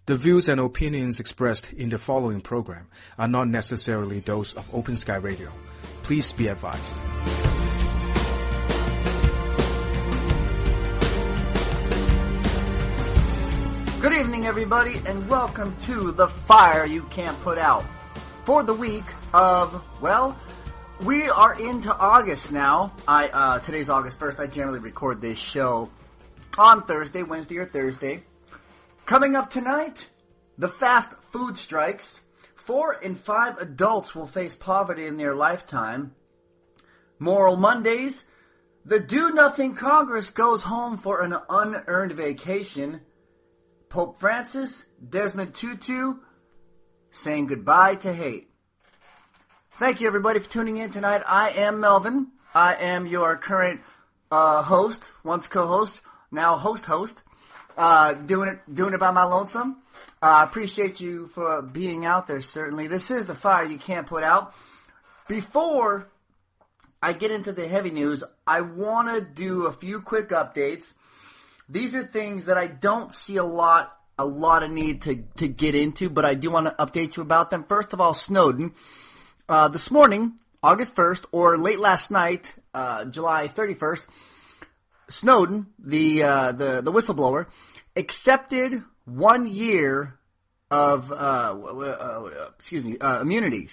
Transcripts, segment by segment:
The views and opinions expressed in the following program are not necessarily those of Open Sky Radio. Please be advised. Good evening, everybody, and welcome to The Fire You Can't Put Out. For the week of, well, we are into August now. Today's August 1st. I generally record this show on Thursday, Wednesday, or Thursday. Coming up tonight, the fast food strikes. 4 in 5 adults will face poverty in their lifetime. Moral Mondays. The Do-Nothing Congress goes home for an unearned vacation. Pope Francis, Desmond Tutu, saying goodbye to hate. Thank you, everybody, for tuning in tonight. I am Melvin. I am your current host, once co-host, now host. Doing it by my lonesome. I appreciate you for being out there, certainly. This is The Fire You Can't Put Out. Before I get into the heavy news, I want to do a few quick updates. These are things that I don't see a lot of need to get into, but I do want to update you about them. First of all, Snowden. This morning, August 1st, or late last night, July 31st, Snowden, the whistleblower, accepted 1 year of immunity,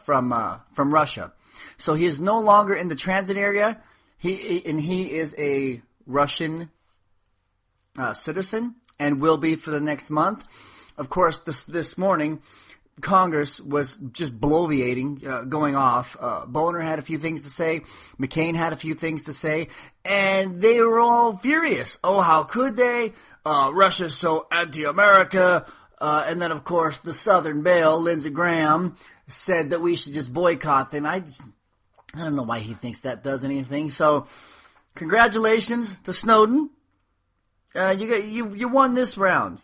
from Russia. So he is no longer in the transit area. He is a Russian citizen and will be for the next month. Of course, this morning, Congress was just bloviating, going off. Boner had a few things to say. McCain had a few things to say. And they were all furious. Oh, how could they? Russia's so anti-America. And then, of course, the Southern Belle, Lindsey Graham, said that we should just boycott them. I don't know why he thinks that does anything. So, congratulations to Snowden. You won this round.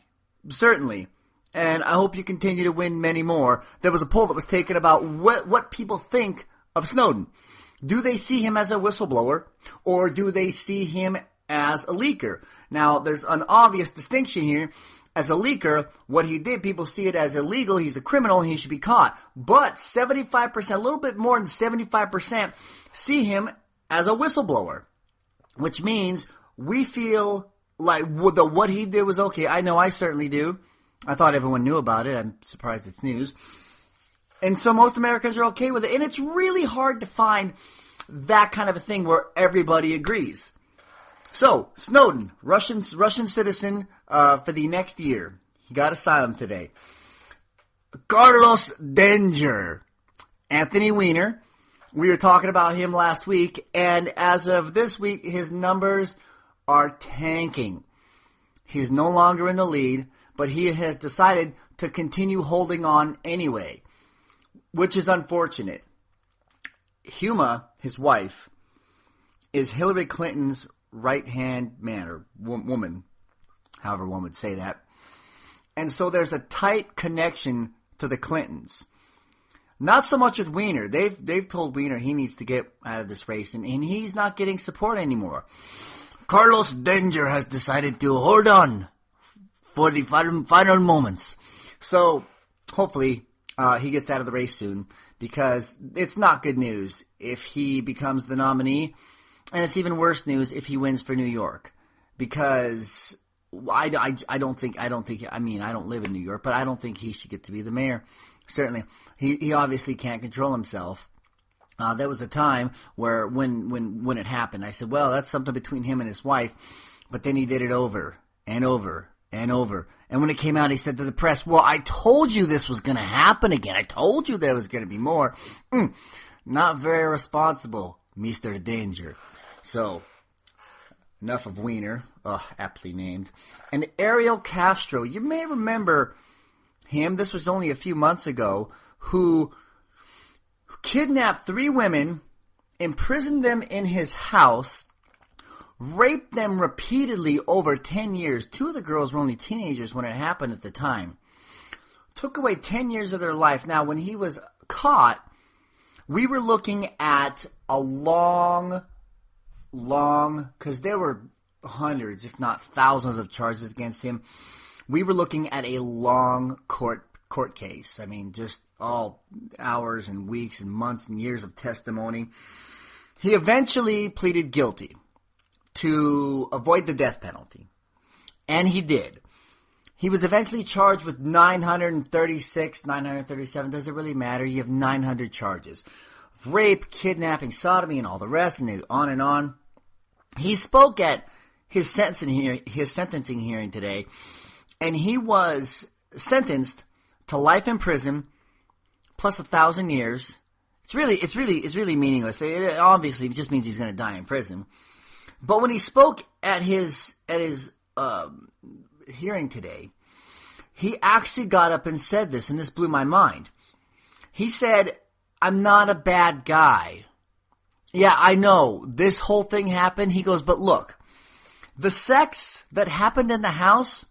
Certainly. And I hope you continue to win many more. There was a poll that was taken about what people think of Snowden. Do they see him as a whistleblower, or do they see him as a leaker? Now, there's an obvious distinction here. As a leaker, what he did, people see it as illegal. He's a criminal, and he should be caught. But 75%, a little bit more than 75%, see him as a whistleblower, which means we feel like what he did was okay. I know I certainly do. I thought everyone knew about it. I'm surprised it's news. And so most Americans are okay with it. And it's really hard to find that kind of a thing where everybody agrees. So, Snowden, Russian citizen for the next year. He got asylum today. Carlos Danger. Anthony Weiner. We were talking about him last week. And as of this week, his numbers are tanking. He's no longer in the lead. But he has decided to continue holding on anyway, which is unfortunate. Huma, his wife, is Hillary Clinton's right-hand man, or woman, however one would say that. And so there's a tight connection to the Clintons. Not so much with Weiner. They've told Weiner he needs to get out of this race, and he's not getting support anymore. Carlos Danger has decided to hold on for the final moments. So, hopefully, he gets out of the race soon, because it's not good news if he becomes the nominee, and it's even worse news if he wins for New York, because I don't live in New York, but I don't think he should get to be the mayor. Certainly. He obviously can't control himself. There was a time where when it happened, I said, well, that's something between him and his wife, but then he did it over and over and over. And when it came out, he said to the press, well, I told you this was going to happen again. I told you there was going to be more. Not very responsible, Mr. Danger. So, enough of Weiner, aptly named. And Ariel Castro, you may remember him, this was only a few months ago, who kidnapped 3 women, imprisoned them in his house, raped them repeatedly over 10 years. 2 of the girls were only teenagers when it happened at the time. Took away 10 years of their life. Now, when he was caught, we were looking at a long, because there were hundreds, if not thousands of charges against him. We were looking at a long court case. I mean, just all hours and weeks and months and years of testimony. He eventually pleaded guilty to avoid the death penalty. And he did. He was eventually charged with 936, 937. Does it really matter? You have 900 charges. Rape, kidnapping, sodomy, and all the rest, and on and on. He spoke at his sentencing hearing today, and he was sentenced to life in prison plus 1,000 years. It's really meaningless. It obviously just means he's going to die in prison. But when he spoke at his hearing today, he actually got up and said this, and this blew my mind. He said, "I'm not a bad guy. Yeah, I know this whole thing happened." He goes, "But look, the sex that happened in the house,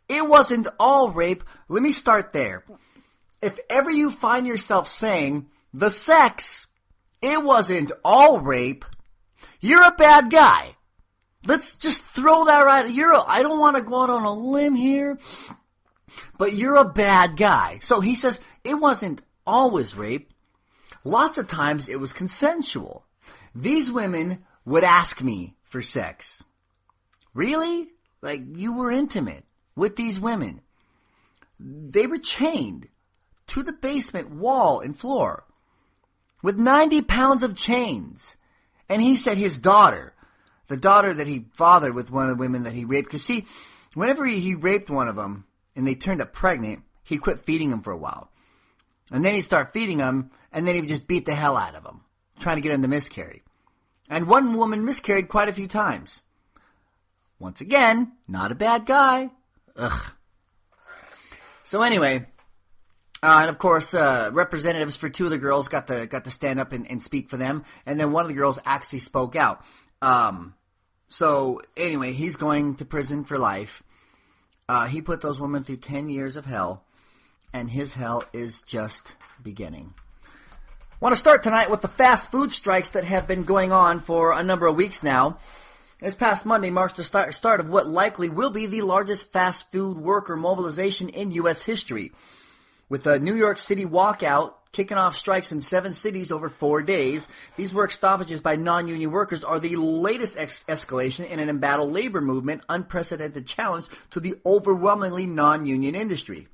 it wasn't all rape." Let me start there. If ever you find yourself saying, the sex, it wasn't all rape, you're a bad guy. Let's just throw that right. I don't want to go out on a limb here, but you're a bad guy. So he says it wasn't always rape. Lots of times it was consensual. These women would ask me for sex. Really? Like, you were intimate with these women. They were chained to the basement wall and floor with 90 pounds of chains. And he said his daughter, the daughter that he fathered with one of the women that he raped, because see, whenever he raped one of them and they turned up pregnant, he quit feeding them for a while. And then he'd start feeding them, and then he would just beat the hell out of them, trying to get them to miscarry. And one woman miscarried quite a few times. Once again, not a bad guy. Ugh. So anyway, and of course, representatives for two of the girls got to stand up and speak for them, and then one of the girls actually spoke out. So anyway, he's going to prison for life. He put those women through 10 years of hell, and his hell is just beginning. I want to start tonight with the fast food strikes that have been going on for a number of weeks now. This past Monday marks the start of what likely will be the largest fast food worker mobilization in U.S. history, with a New York City walkout kicking off strikes in 7 cities over 4 days. These work stoppages by non-union workers are the latest escalation in an embattled labor movement, unprecedented challenge to the overwhelmingly non-union industry,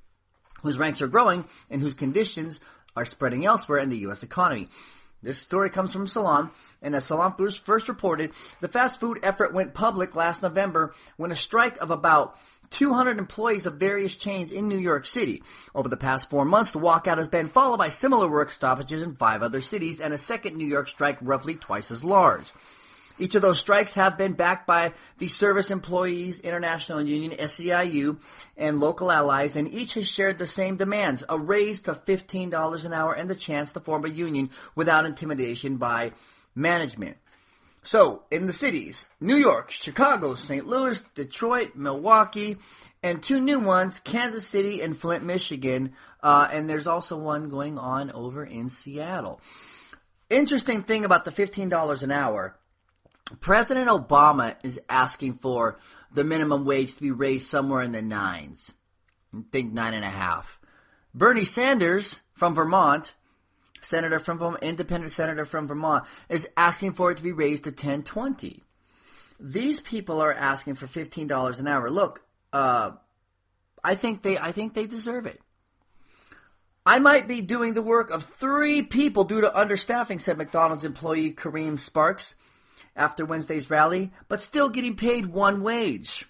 whose ranks are growing and whose conditions are spreading elsewhere in the U.S. economy. This story comes from Salon, and as Salon Foods first reported, the fast food effort went public last November when a strike of about 200 employees of various chains in New York City. Over the past 4 months, the walkout has been followed by similar work stoppages in 5 other cities and a second New York strike roughly twice as large. Each of those strikes have been backed by the Service Employees International Union, SEIU, and local allies, and each has shared the same demands: a raise to $15 an hour and the chance to form a union without intimidation by management. So, in the cities, New York, Chicago, St. Louis, Detroit, Milwaukee, and 2 new ones, Kansas City and Flint, Michigan, and there's also one going on over in Seattle. Interesting thing about the $15 an hour, President Obama is asking for the minimum wage to be raised somewhere in the 9s. I think 9.5. Bernie Sanders from Vermont, independent senator from Vermont, is asking for it to be raised to $10.20. These people are asking for $15 an hour. Look, I think they deserve it. I might be doing the work of 3 people due to understaffing, said McDonald's employee Kareem Sparks after Wednesday's rally, but still getting paid 1 wage.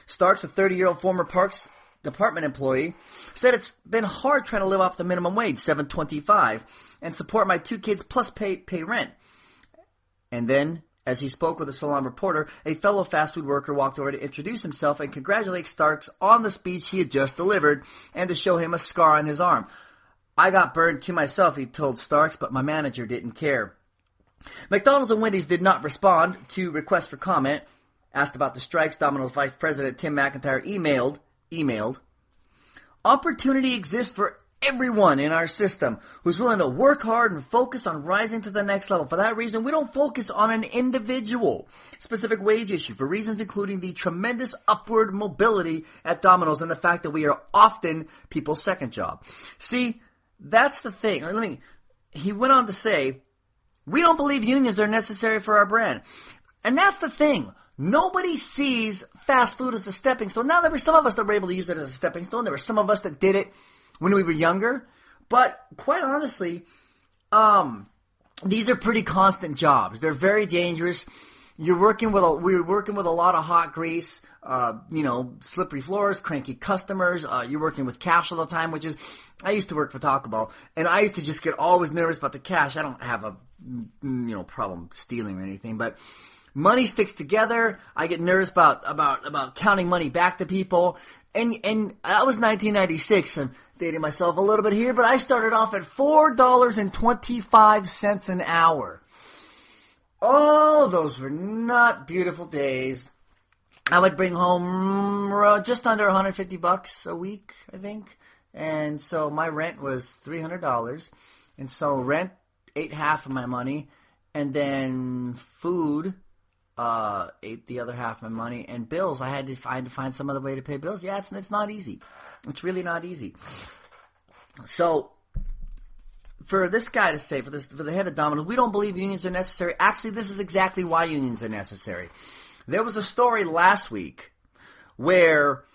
Starks, a 30-year-old former Parks Department employee, said it's been hard trying to live off the minimum wage, $7.25, and support my 2 kids plus pay rent. And then, as he spoke with a Salon reporter, a fellow fast food worker walked over to introduce himself and congratulate Starks on the speech he had just delivered and to show him a scar on his arm. "I got burned too myself," he told Starks, "but my manager didn't care." McDonald's and Wendy's did not respond to requests for comment. Asked about the strikes, Domino's Vice President Tim McIntyre emailed, "Opportunity exists for everyone in our system who's willing to work hard and focus on rising to the next level. For that reason, we don't focus on an individual specific wage issue for reasons including the tremendous upward mobility at Domino's and the fact that we are often people's second job. See, that's the thing. He went on to say, we don't believe unions are necessary for our brand. And that's the thing. Nobody sees fast food as a stepping stone. Now, there were some of us that were able to use it as a stepping stone. There were some of us that did it when we were younger. But quite honestly, these are pretty constant jobs. They're very dangerous. We were working with a lot of hot grease, slippery floors, cranky customers. You're working with cash all the time, which is, I used to work for Taco Bell, and I used to just get always nervous about the cash. I don't have a, problem stealing or anything, but money sticks together. I get nervous about counting money back to people. And that was 1996. I'm dating myself a little bit here, but I started off at $4.25 an hour. Oh, those were not beautiful days. I would bring home just under $150 a week, I think. And so my rent was $300. And so rent ate half of my money. And then food ate the other half of my money, and bills. I had to find some other way to pay bills. Yeah, it's not easy. It's really not easy. So, for this guy to say, for the head of Domino's, we don't believe unions are necessary. Actually, this is exactly why unions are necessary. There was a story last week where,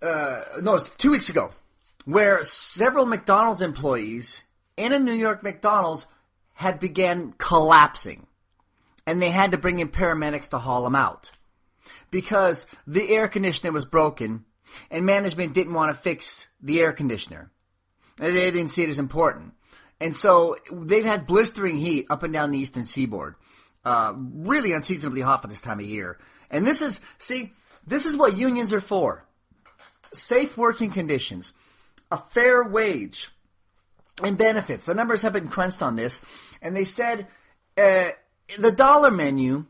it was 2 weeks ago, where several McDonald's employees in a New York McDonald's had began collapsing. And they had to bring in paramedics to haul them out because the air conditioner was broken and management didn't want to fix the air conditioner. They didn't see it as important. And so they've had blistering heat up and down the eastern seaboard, really unseasonably hot for this time of year. And this is what unions are for. Safe working conditions, a fair wage, and benefits. The numbers have been crunched on this, and they said the dollar menu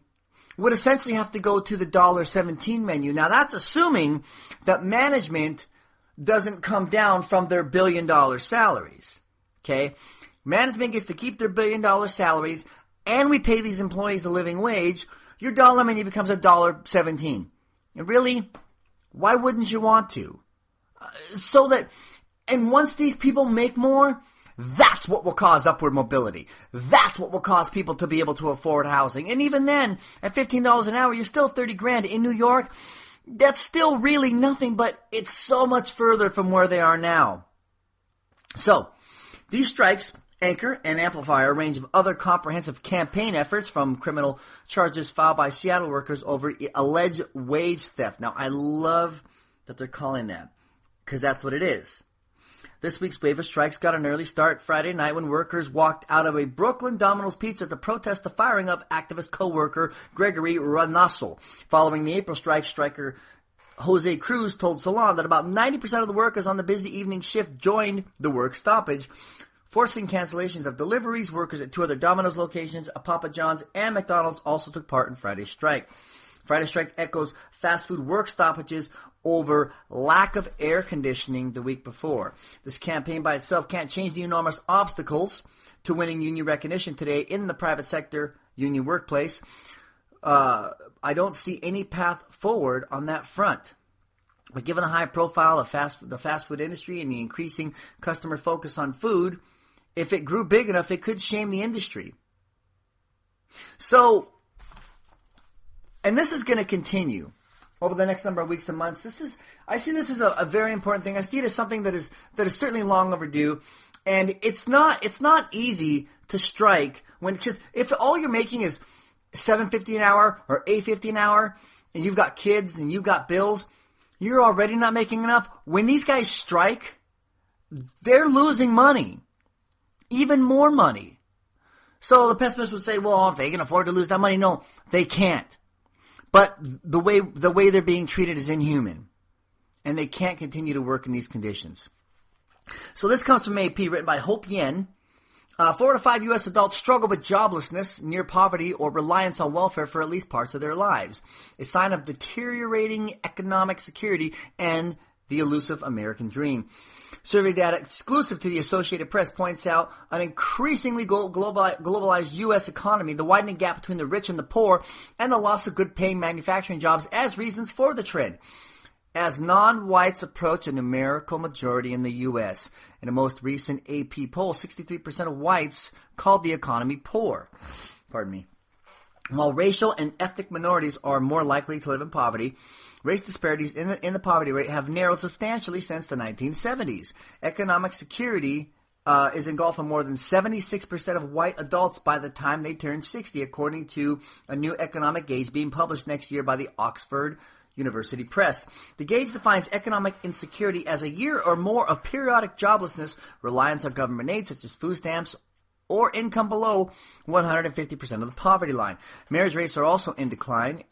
would essentially have to go to the $1.17 menu. Now, that's assuming that management doesn't come down from their $1 billion salaries. Okay? Management gets to keep their $1 billion salaries, and we pay these employees a living wage. Your dollar menu becomes $1.17. And really, why wouldn't you want to? And once these people make more, that's what will cause upward mobility. That's what will cause people to be able to afford housing. And even then, at $15 an hour, you're still $30,000 in New York. That's still really nothing, but it's so much further from where they are now. So, these strikes anchor and amplify a range of other comprehensive campaign efforts, from criminal charges filed by Seattle workers over alleged wage theft. Now, I love that they're calling that, because that's what it is. This week's wave of strikes got an early start Friday night when workers walked out of a Brooklyn Domino's Pizza to protest the firing of activist co-worker Gregory Ranassel. Following the April strike, striker Jose Cruz told Salon that about 90% of the workers on the busy evening shift joined the work stoppage, forcing cancellations of deliveries. Workers at two other Domino's locations, a Papa John's and McDonald's, also took part in Friday's strike. Friday's strike echoes fast food work stoppages over lack of air conditioning the week before. This campaign by itself can't change the enormous obstacles to winning union recognition today in the private sector union workplace. I don't see any path forward on that front. But given the high profile of the fast food industry and the increasing customer focus on food, if it grew big enough, it could shame the industry. So, and this is going to continue over the next number of weeks and months. I see this as a very important thing. I see it as something that is certainly long overdue, and it's not easy to strike because if all you're making is $7.50 an hour or $8.50 an hour, and you've got kids and you've got bills, you're already not making enough. When these guys strike, they're losing money, even more money. So the pessimist would say, well, if they can afford to lose that money, no, they can't. But the way they're being treated is inhuman, and they can't continue to work in these conditions. So this comes from AP, written by Hope Yen. 4 to 5 U.S. adults struggle with joblessness, near poverty, or reliance on welfare for at least parts of their lives, a sign of deteriorating economic security and the elusive American dream. Survey data exclusive to the Associated Press points out an increasingly globalized U.S. economy, the widening gap between the rich and the poor, and the loss of good-paying manufacturing jobs as reasons for the trend. As non-whites approach a numerical majority in the U.S., in a most recent AP poll, 63% of whites called the economy poor. Pardon me. While racial and ethnic minorities are more likely to live in poverty, race disparities in the poverty rate have narrowed substantially since the 1970s. Economic security is engulfed in more than 76% of white adults by the time they turn 60, according to a new economic gauge being published next year by the Oxford University Press. The gauge defines economic insecurity as a year or more of periodic joblessness, reliance on government aid such as food stamps, or income below 150% of the poverty line. Marriage rates are also in decline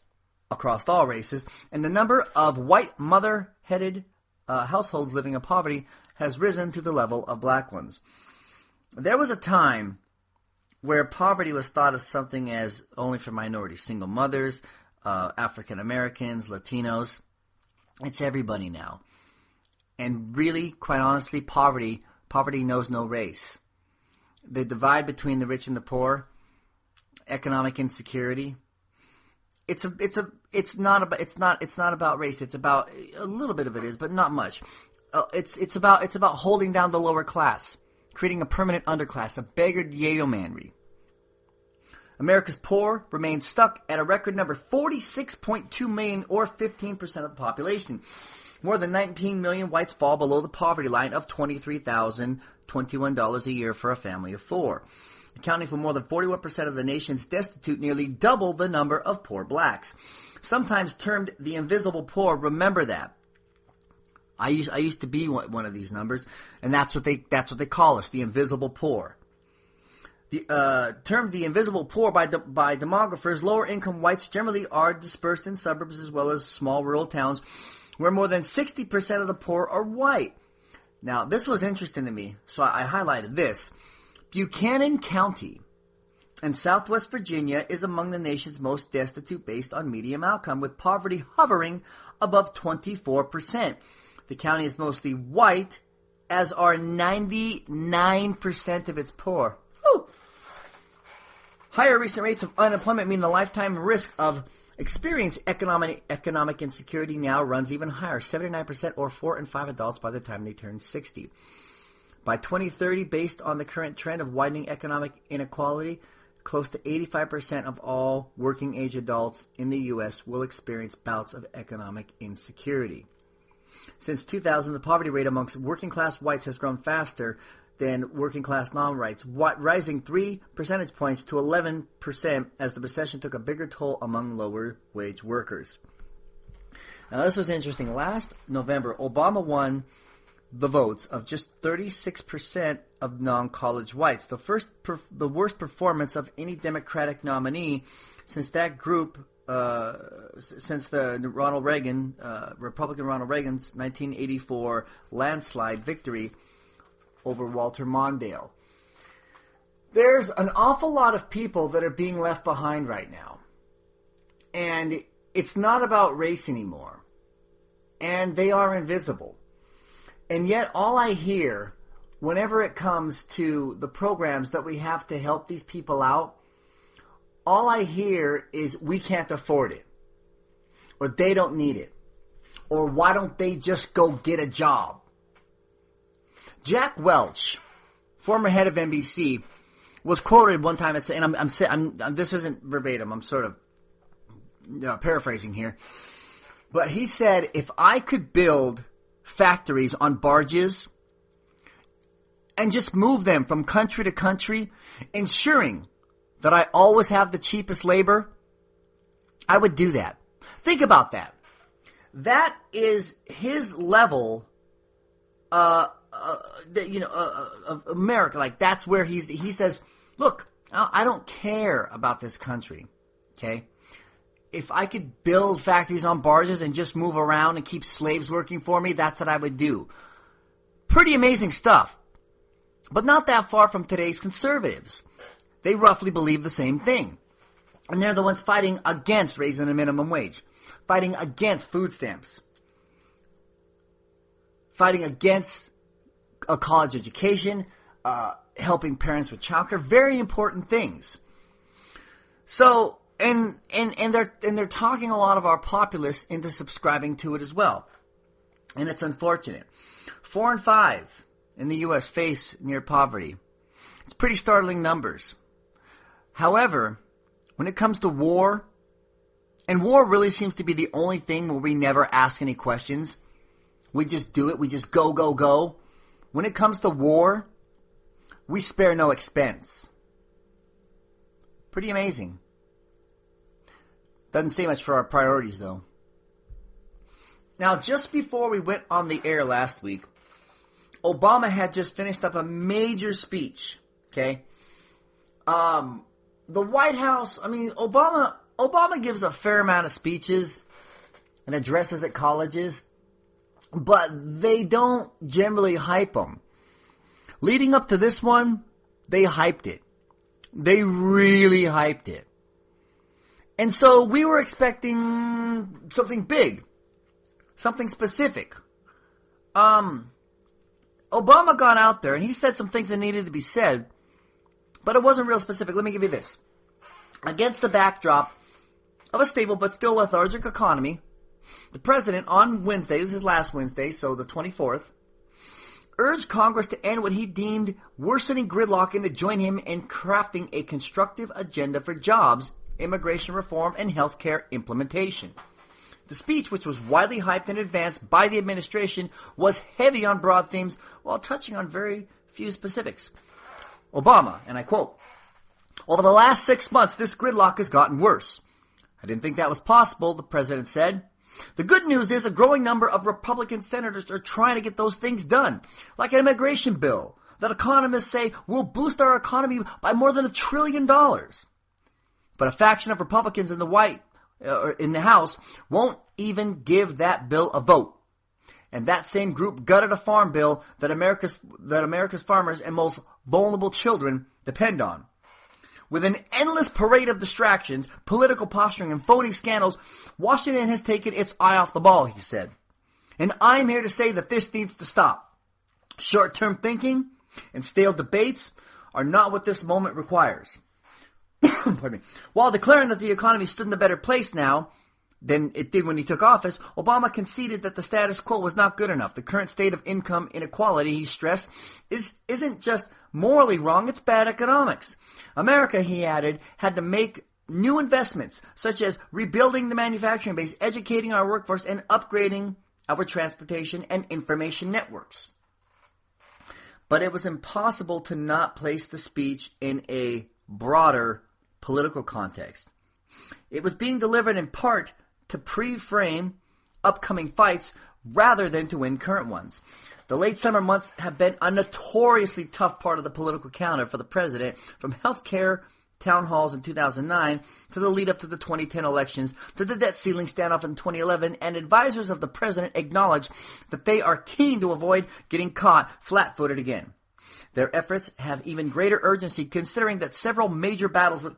across all races, and the number of white mother-headed households living in poverty has risen to the level of black ones. There was a time where poverty was thought of something as only for minorities, single mothers, African Americans, Latinos. It's everybody now. And really, quite honestly, poverty knows no race. The divide between the rich and the poor, economic insecurity. It's not about race. It's about a little bit of it is, but not much. It's about holding down the lower class, creating a permanent underclass, a beggared yeomanry. America's poor remain stuck at a record number 46.2 million, or 15% of the population. More than 19 million whites fall below the poverty line of $23,021 a year for a family of four. Accounting for more than 41% of the nation's destitute, nearly double the number of poor blacks. Sometimes termed the invisible poor, remember that. I used to be one of these numbers, and that's what they call us, the invisible poor. Termed the invisible poor by demographers, lower income whites generally are dispersed in suburbs as well as small rural towns, where more than 60% of the poor are white. Now, this was interesting to me, so I highlighted this. Buchanan County in southwest Virginia is among the nation's most destitute based on median outcome, with poverty hovering above 24%. The county is mostly white, as are 99% of its poor. Whew. Higher recent rates of unemployment mean the lifetime risk of experiencing economic insecurity now runs even higher, 79%, or 4 in 5 adults by the time they turn 60. By 2030, based on the current trend of widening economic inequality, close to 85% of all working-age adults in the U.S. will experience bouts of economic insecurity. Since 2000, the poverty rate amongst working-class whites has grown faster than working-class non-whites, rising 3 percentage points to 11% as the recession took a bigger toll among lower-wage workers. Now, this was interesting. Last November, Obama won the votes of just 36% of non-college whites, the worst performance of any Democratic nominee since that group, since the Republican Ronald Reagan's 1984 landslide victory over Walter Mondale. There's an awful lot of people that are being left behind right now. And it's not about race anymore. And they are invisible. And yet all I hear whenever it comes to the programs that we have to help these people out, all I hear is we can't afford it. Or they don't need it. Or why don't they just go get a job? Jack Welch, former head of NBC, was quoted one time, and this isn't verbatim, I'm sort of paraphrasing here, but he said, if I could build factories on barges and just move them from country to country, ensuring that I always have the cheapest labor, I would do that. Think about that. That is his level of America. Like, that's where he says, look, I don't care about this country, okay? If I could build factories on barges and just move around and keep slaves working for me, that's what I would do. Pretty amazing stuff. But not that far from today's conservatives. They roughly believe the same thing. And they're the ones fighting against raising the minimum wage, fighting against food stamps. fighting against a college education, helping parents with childcare, very important things. So, and they're talking a lot of our populace into subscribing to it as well. And it's unfortunate. 4 in 5 in the U.S. face near poverty. It's pretty startling numbers. However, when it comes to war, and war really seems to be the only thing where we never ask any questions. We just do it. We just go, go, go. When it comes to war, we spare no expense. Pretty amazing. Doesn't say much for our priorities, though. Now, just before we went on the air last week, Obama had just finished up a major speech, okay? The White House, Obama gives a fair amount of speeches and addresses at colleges, but they don't generally hype them. Leading up to this one, they hyped it. They really hyped it. And so we were expecting something big, something specific. Obama got out there and he said some things that needed to be said, but it wasn't real specific. Let me give you this. Against the backdrop of a stable but still lethargic economy, the president on Wednesday, this is last Wednesday, so the 24th, urged Congress to end what he deemed worsening gridlock and to join him in crafting a constructive agenda for jobs, immigration reform, and healthcare implementation. The speech, which was widely hyped in advance by the administration, was heavy on broad themes while touching on very few specifics. Obama, and I quote, "Over the last 6 months, this gridlock has gotten worse. I didn't think that was possible," the president said. "The good news is a growing number of Republican senators are trying to get those things done, like an immigration bill that economists say will boost our economy by more than $1 trillion. But a faction of Republicans in the House won't even give that bill a vote. And that same group gutted a farm bill that America's farmers and most vulnerable children depend on. With an endless parade of distractions, political posturing, and phony scandals, Washington has taken its eye off the ball," he said. "And I'm here to say that this needs to stop. Short-term thinking and stale debates are not what this moment requires." Pardon me. While declaring that the economy stood in a better place now than it did when he took office, Obama conceded that the status quo was not good enough. The current state of income inequality, he stressed, isn't just morally wrong, it's bad economics. America, he added, had to make new investments, such as rebuilding the manufacturing base, educating our workforce, and upgrading our transportation and information networks. But it was impossible to not place the speech in a broader political context. It was being delivered in part to pre-frame upcoming fights rather than to win current ones. The late summer months have been a notoriously tough part of the political calendar for the president, from healthcare town halls in 2009 to the lead up to the 2010 elections to the debt ceiling standoff in 2011, and advisors of the president acknowledge that they are keen to avoid getting caught flat-footed again. Their efforts have even greater urgency considering that several major battles with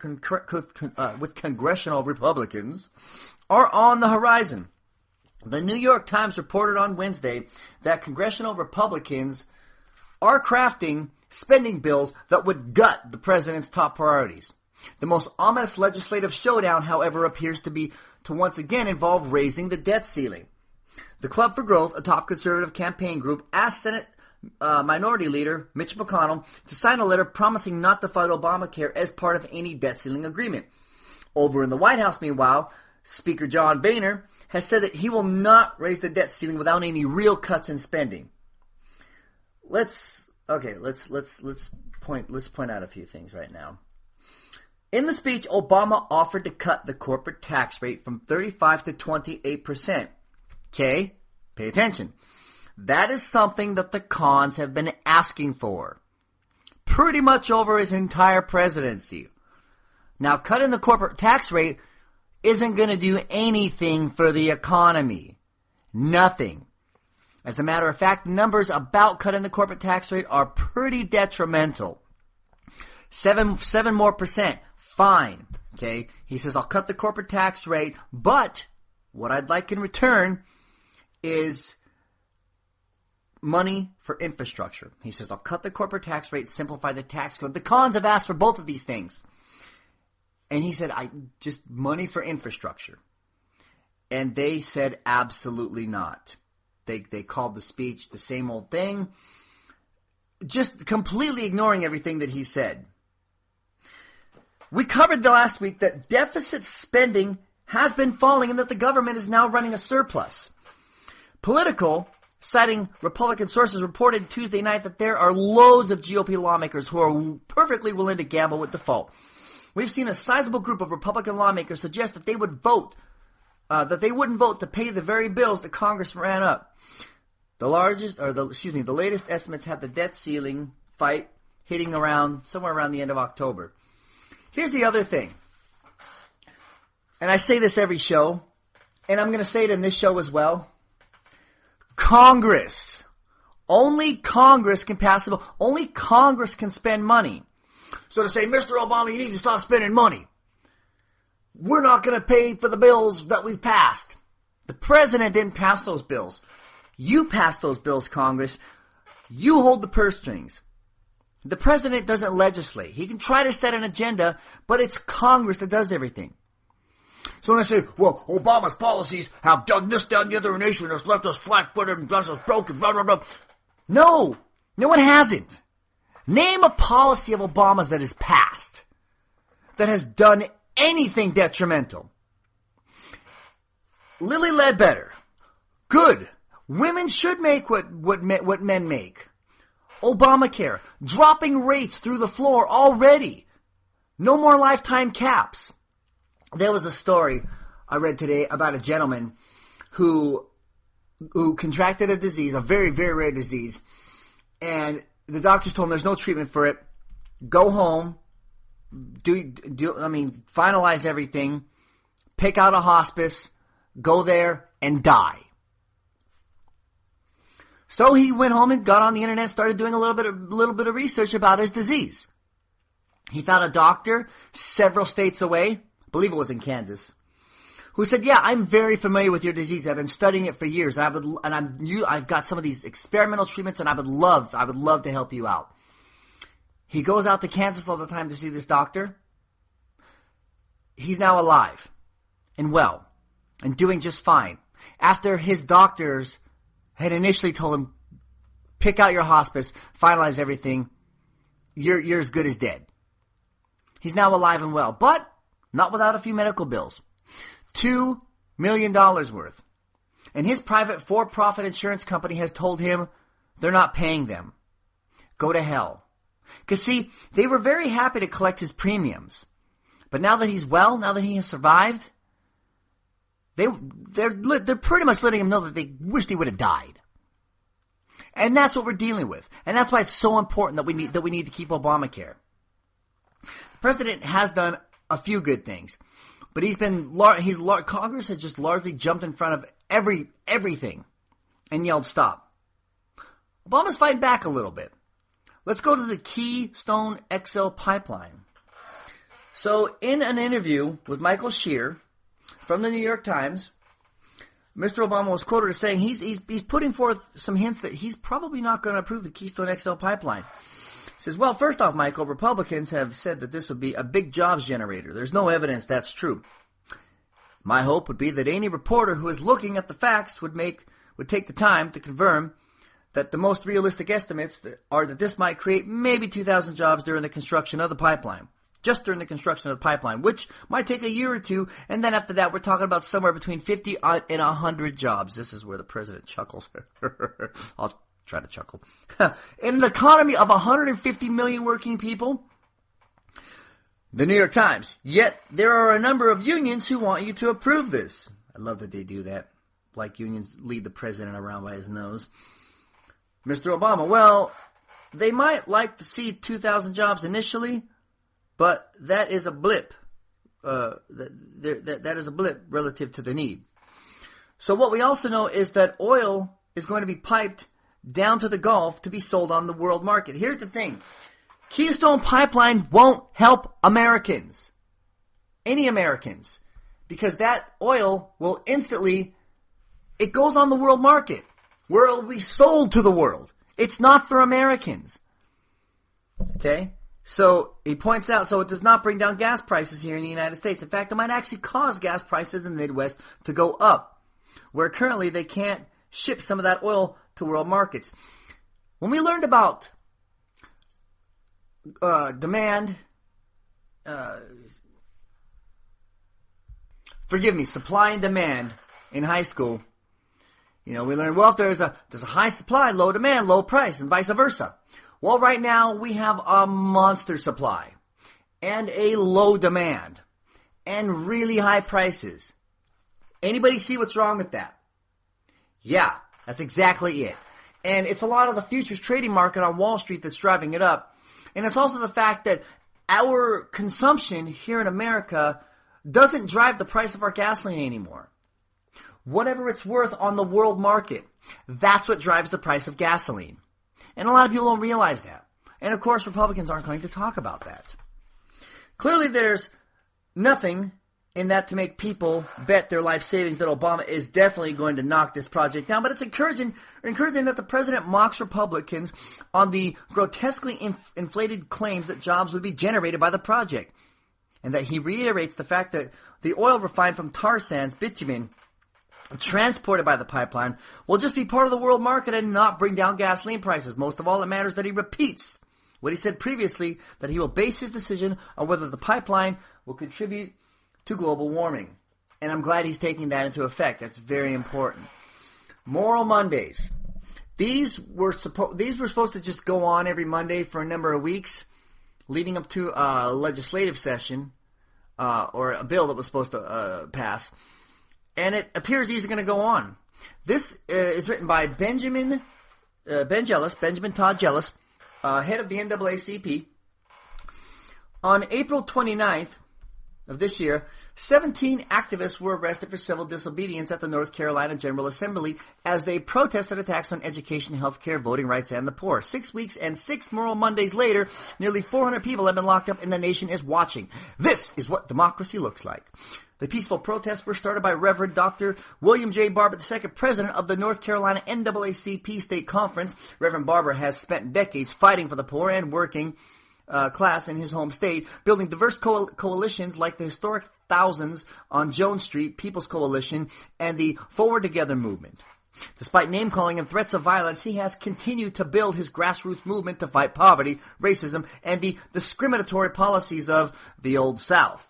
congressional Republicans are on the horizon. The New York Times reported on Wednesday that congressional Republicans are crafting spending bills that would gut the president's top priorities. The most ominous legislative showdown, however, appears to once again involve raising the debt ceiling. The Club for Growth, a top conservative campaign group, asked Senate Minority Leader Mitch McConnell to sign a letter promising not to fight Obamacare as part of any debt ceiling agreement. Over in the White House, meanwhile, Speaker John Boehner has said that he will not raise the debt ceiling without any real cuts in spending. Let's point out a few things right now. In the speech, Obama offered to cut the corporate tax rate from 35% to 28%. Okay? Pay attention. That is something that the cons have been asking for pretty much over his entire presidency. Now, cutting the corporate tax rate isn't going to do anything for the economy. Nothing. As a matter of fact, numbers about cutting the corporate tax rate are pretty detrimental. 7% more, fine. Okay? He says, I'll cut the corporate tax rate, but what I'd like in return is money for infrastructure. He says, I'll cut the corporate tax rate, simplify the tax code. The cons have asked for both of these things. And he said, just money for infrastructure. And they said, absolutely not. They called the speech the same old thing, just completely ignoring everything that he said. We covered the last week that deficit spending has been falling and that the government is now running a surplus. Politico, citing Republican sources, reported Tuesday night that there are loads of GOP lawmakers who are perfectly willing to gamble with default. We've seen a sizable group of Republican lawmakers suggest that they would vote, that they wouldn't vote to pay the very bills that Congress ran up. The latest estimates have the debt ceiling fight hitting somewhere around the end of October. Here's the other thing, and I say this every show, and I'm going to say it in this show as well. Congress. Only Congress can pass a bill. Only Congress can spend money. So to say, Mr. Obama, you need to stop spending money. We're not going to pay for the bills that we've passed. The president didn't pass those bills. You passed those bills, Congress. You hold the purse strings. The president doesn't legislate. He can try to set an agenda, but it's Congress that does everything. So when they say, well, Obama's policies have done this, that, and the other nation has left us flat-footed and left us broken, blah, blah, blah. No, it hasn't. Name a policy of Obama's that has passed, that has done anything detrimental. Lilly Ledbetter, good. Women should make what men make. Obamacare, dropping rates through the floor already. No more lifetime caps. There was a story I read today about a gentleman who contracted a disease, a very, very rare disease, and the doctors told him there's no treatment for it. Go home, finalize everything, pick out a hospice, go there, and die. So he went home and got on the internet, started doing a little bit of research about his disease. He found a doctor several states away, I believe it was in Kansas, who said, "Yeah, I'm very familiar with your disease. I've been studying it for years. I've got some of these experimental treatments, and I would love to help you out." He goes out to Kansas all the time to see this doctor. He's now alive and well and doing just fine. After his doctors had initially told him, pick out your hospice, finalize everything, you're as good as dead. He's now alive and well, but not without a few medical bills. $2 million worth. And his private for-profit insurance company has told him they're not paying them. Go to hell. Because see, they were very happy to collect his premiums. But now that he's well, now that he has survived, they're pretty much letting him know that they wish he would have died. And that's what we're dealing with. And that's why it's so important that we need to keep Obamacare. The president has done a few good things, but Congress has just largely jumped in front of everything and yelled stop. Obama's fighting back a little bit. Let's go to the Keystone XL Pipeline. So in an interview with Michael Shear from the New York Times, Mr. Obama was quoted as saying he's putting forth some hints that he's probably not going to approve the Keystone XL Pipeline. He says, well, first off, Michael, Republicans have said that this would be a big jobs generator. There's no evidence that's true. My hope would be that any reporter who is looking at the facts would take the time to confirm that the most realistic estimates are that this might create maybe 2,000 jobs during the construction of the pipeline. Just during the construction of the pipeline, which might take a year or two, and then after that, we're talking about somewhere between 50 and 100 jobs. This is where the president chuckles. I'll try to chuckle. In an economy of 150 million working people, the New York Times, yet there are a number of unions who want you to approve this. I love that they do that, like unions lead the president around by his nose. Mr. Obama, well, they might like to see 2,000 jobs initially, but that is a blip. That is a blip relative to the need. So what we also know is that oil is going to be piped down to the Gulf to be sold on the world market. Here's the thing. Keystone Pipeline won't help Americans. Any Americans. Because that oil will instantly, it goes on the world market. where it will be sold to the world. It's not for Americans. Okay? So he points out, so it does not bring down gas prices here in the United States. In fact, it might actually cause gas prices in the Midwest to go up, where currently they can't ship some of that oil to world markets. When we learned about supply and demand in high school, we learned, well, if there's a high supply, low demand, low price, and vice versa. Well, right now we have a monster supply and a low demand and really high prices. Anybody see what's wrong with that? Yeah, that's exactly it. And it's a lot of the futures trading market on Wall Street that's driving it up. And it's also the fact that our consumption here in America doesn't drive the price of our gasoline anymore. Whatever it's worth on the world market, that's what drives the price of gasoline. And a lot of people don't realize that. And of course, Republicans aren't going to talk about that. Clearly, there's nothing in that to make people bet their life savings that Obama is definitely going to knock this project down. But it's encouraging that the president mocks Republicans on the grotesquely inflated claims that jobs would be generated by the project. And that he reiterates the fact that the oil refined from tar sands, bitumen, transported by the pipeline will just be part of the world market and not bring down gasoline prices. Most of all, it matters that he repeats what he said previously, that he will base his decision on whether the pipeline will contribute to global warming. And I'm glad he's taking that into effect. That's very important. Moral Mondays. These were supposed to just go on every Monday for a number of weeks, leading up to a legislative session or a bill that was supposed to pass. And it appears these are going to go on. This is written by Benjamin Todd Jellis, head of the NAACP. On April 29th of this year, 17 activists were arrested for civil disobedience at the North Carolina General Assembly as they protested attacks on education, healthcare, voting rights, and the poor. 6 weeks and 6 Moral Mondays later, nearly 400 people have been locked up and the nation is watching. This is what democracy looks like. The peaceful protests were started by Reverend Dr. William J. Barber II, president of the North Carolina NAACP State Conference. Reverend Barber has spent decades fighting for the poor and working class in his home state, building diverse coalitions like the historic Thousands on Jones Street, People's Coalition, and the Forward Together movement. Despite name-calling and threats of violence, he has continued to build his grassroots movement to fight poverty, racism, and the discriminatory policies of the Old South.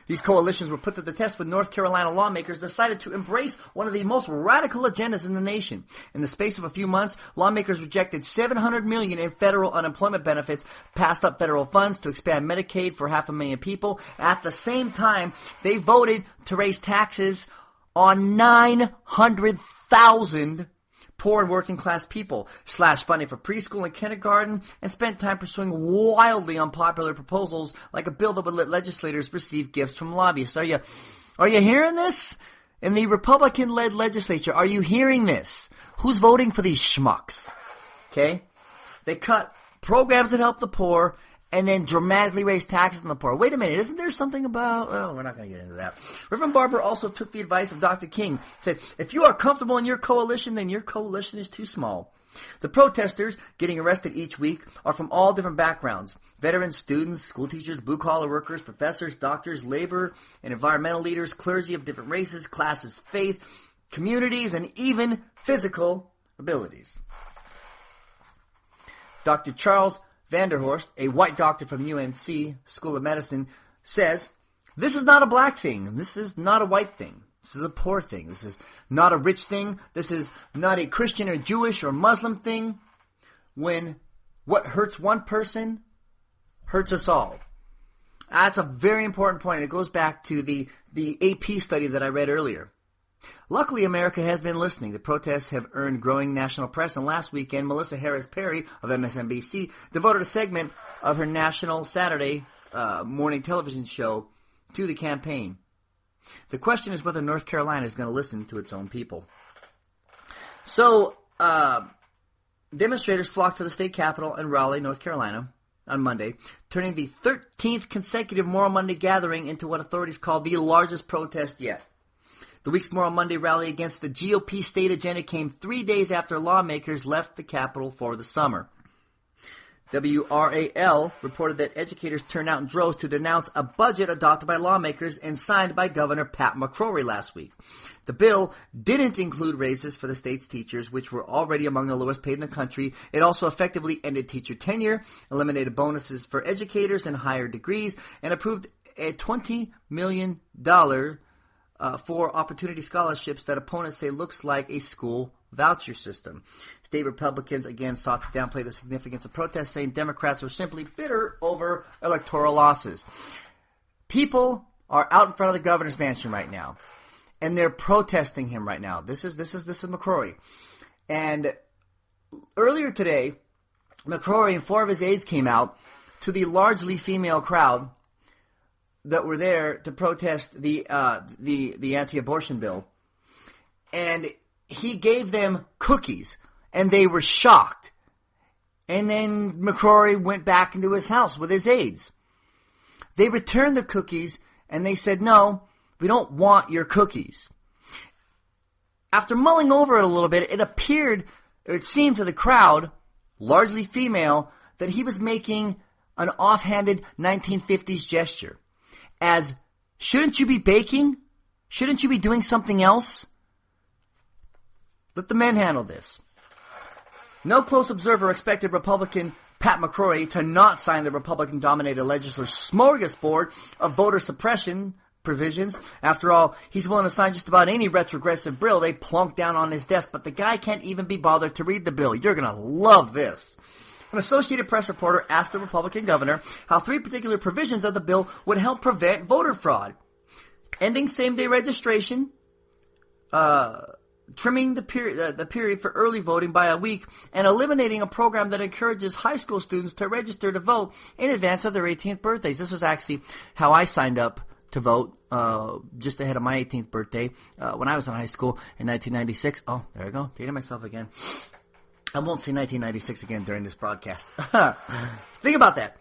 These coalitions were put to the test when North Carolina lawmakers decided to embrace one of the most radical agendas in the nation. In the space of a few months, lawmakers rejected $700 million in federal unemployment benefits, passed up federal funds to expand Medicaid for 500,000 people. At the same time, they voted to raise taxes on 900,000 poor and working class people, slashed funding for preschool and kindergarten, and spent time pursuing wildly unpopular proposals like a bill that would let legislators receive gifts from lobbyists. Are you hearing this? In the Republican-led legislature, are you hearing this? Who's voting for these schmucks? Okay? They cut programs that help the poor and then dramatically raise taxes on the poor. Wait a minute, isn't there something about... Well, we're not going to get into that. Reverend Barber also took the advice of Dr. King. Said, if you are comfortable in your coalition, then your coalition is too small. The protesters getting arrested each week are from all different backgrounds. Veterans, students, school teachers, blue-collar workers, professors, doctors, labor and environmental leaders, clergy of different races, classes, faith, communities, and even physical abilities. Dr. Charles Vanderhorst, a white doctor from UNC School of Medicine, says, this is not a black thing. This is not a white thing. This is a poor thing. This is not a rich thing. This is not a Christian or Jewish or Muslim thing. When what hurts one person hurts us all. That's a very important point. It goes back to the AP study that I read earlier. Luckily, America has been listening. The protests have earned growing national press, and last weekend, Melissa Harris Perry of MSNBC devoted a segment of her national Saturday morning television show to the campaign. The question is whether North Carolina is going to listen to its own people. So, demonstrators flocked to the state capitol in Raleigh, North Carolina, on Monday, turning the 13th consecutive Moral Monday gathering into what authorities call the largest protest yet. The week's Moral Monday rally against the GOP state agenda came 3 days after lawmakers left the Capitol for the summer. WRAL reported that educators turned out in droves to denounce a budget adopted by lawmakers and signed by Governor Pat McCrory last week. The bill didn't include raises for the state's teachers, which were already among the lowest paid in the country. It also effectively ended teacher tenure, eliminated bonuses for educators in higher degrees, and approved a $20 million for opportunity scholarships that opponents say looks like a school voucher system. State Republicans again sought to downplay the significance of protests, saying Democrats were simply bitter over electoral losses. People are out in front of the governor's mansion right now, and they're protesting him right now. This is McCrory. And earlier today, McCrory and 4 of his aides came out to the largely female crowd that were there to protest the anti-abortion bill, and he gave them cookies, and they were shocked. And then McCrory went back into his house with his aides. They returned the cookies, and they said, "No, we don't want your cookies." After mulling over it a little bit, it seemed to the crowd, largely female, that he was making an offhanded 1950s gesture. As, shouldn't you be baking? Shouldn't you be doing something else? Let the men handle this. No close observer expected Republican Pat McCrory to not sign the Republican-dominated legislature's smorgasbord of voter suppression provisions. After all, he's willing to sign just about any retrogressive bill they plunk down on his desk, but the guy can't even be bothered to read the bill. You're going to love this. An Associated Press reporter asked the Republican governor how 3 particular provisions of the bill would help prevent voter fraud. Ending same-day registration, trimming the period for early voting by a week, and eliminating a program that encourages high school students to register to vote in advance of their 18th birthdays. This was actually how I signed up to vote just ahead of my 18th birthday when I was in high school in 1996. Oh, there I go, dating myself again. I won't say 1996 again during this broadcast. Think about that.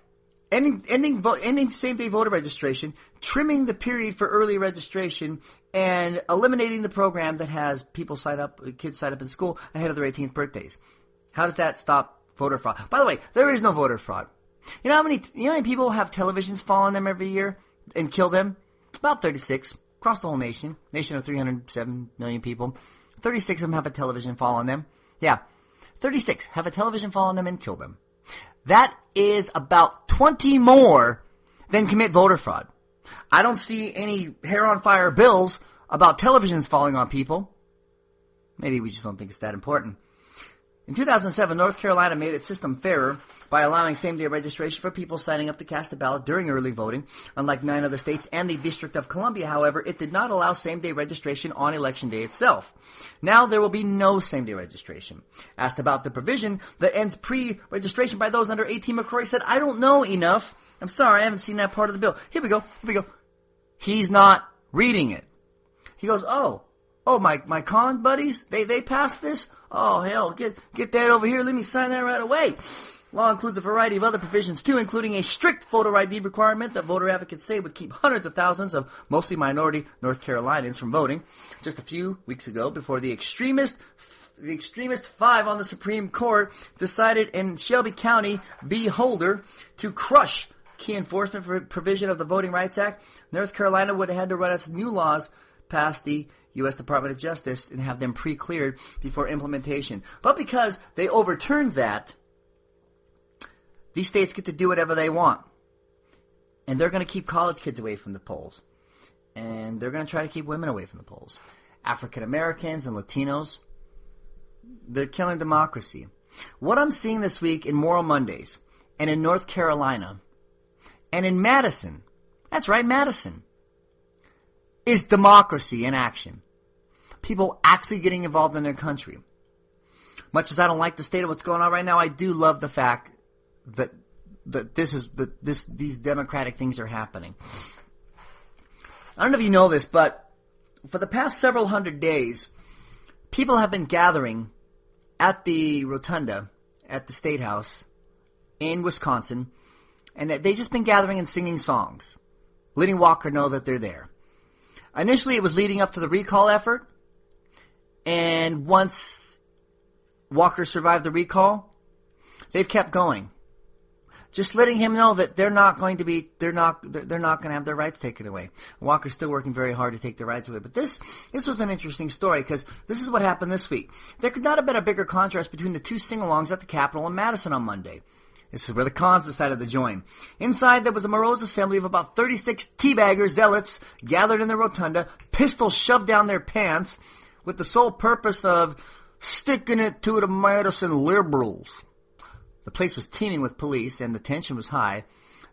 Ending same-day voter registration, trimming the period for early registration, and eliminating the program that has kids sign up in school ahead of their 18th birthdays. How does that stop voter fraud? By the way, there is no voter fraud. You know how many people have televisions fall on them every year and kill them? About 36 across the whole nation of 307 million people. 36 of them have a television fall on them. Yeah. 36 have a television fall on them and kill them. That is about 20 more than commit voter fraud. I don't see any hair on fire bills about televisions falling on people. Maybe we just don't think it's that important. In 2007, North Carolina made its system fairer by allowing same-day registration for people signing up to cast a ballot during early voting. Unlike 9 other states and the District of Columbia, however, it did not allow same-day registration on Election Day itself. Now there will be no same-day registration. Asked about the provision that ends pre-registration by those under 18, McCrory said, "I don't know enough. I'm sorry, I haven't seen that part of the bill." Here we go. He's not reading it. He goes, oh, my con buddies, they passed this? Oh, hell, get that over here. Let me sign that right away. Law includes a variety of other provisions, too, including a strict photo ID requirement that voter advocates say would keep hundreds of thousands of mostly minority North Carolinians from voting. Just a few weeks ago, before the extremist 5 on the Supreme Court decided in Shelby County v. Holder to crush key enforcement provision of the Voting Rights Act, North Carolina would have had to run its new laws past the U.S. Department of Justice and have them pre-cleared before implementation. But because they overturned that, these states get to do whatever they want. And they're going to keep college kids away from the polls. And they're going to try to keep women away from the polls. African Americans and Latinos, they're killing democracy. What I'm seeing this week in Moral Mondays and in North Carolina and in Madison, that's right, Madison, is democracy in action. People actually getting involved in their country. Much as I don't like the state of what's going on right now, I do love the fact that these democratic things are happening. I don't know if you know this, but for the past several hundred days, people have been gathering at the rotunda at the State House in Wisconsin, and they've just been gathering and singing songs, letting Walker know that they're there. Initially, it was leading up to the recall effort. And once Walker survived the recall, they've kept going. Just letting him know that they're not going to have their rights taken away. Walker's still working very hard to take their rights away. But this was an interesting story because this is what happened this week. There could not have been a bigger contrast between the two sing-alongs at the Capitol in Madison on Monday. This is where the cons decided to join. Inside, there was a morose assembly of about 36 teabagger zealots gathered in the rotunda, pistols shoved down their pants, with the sole purpose of sticking it to the Madison liberals. The place was teeming with police, and the tension was high.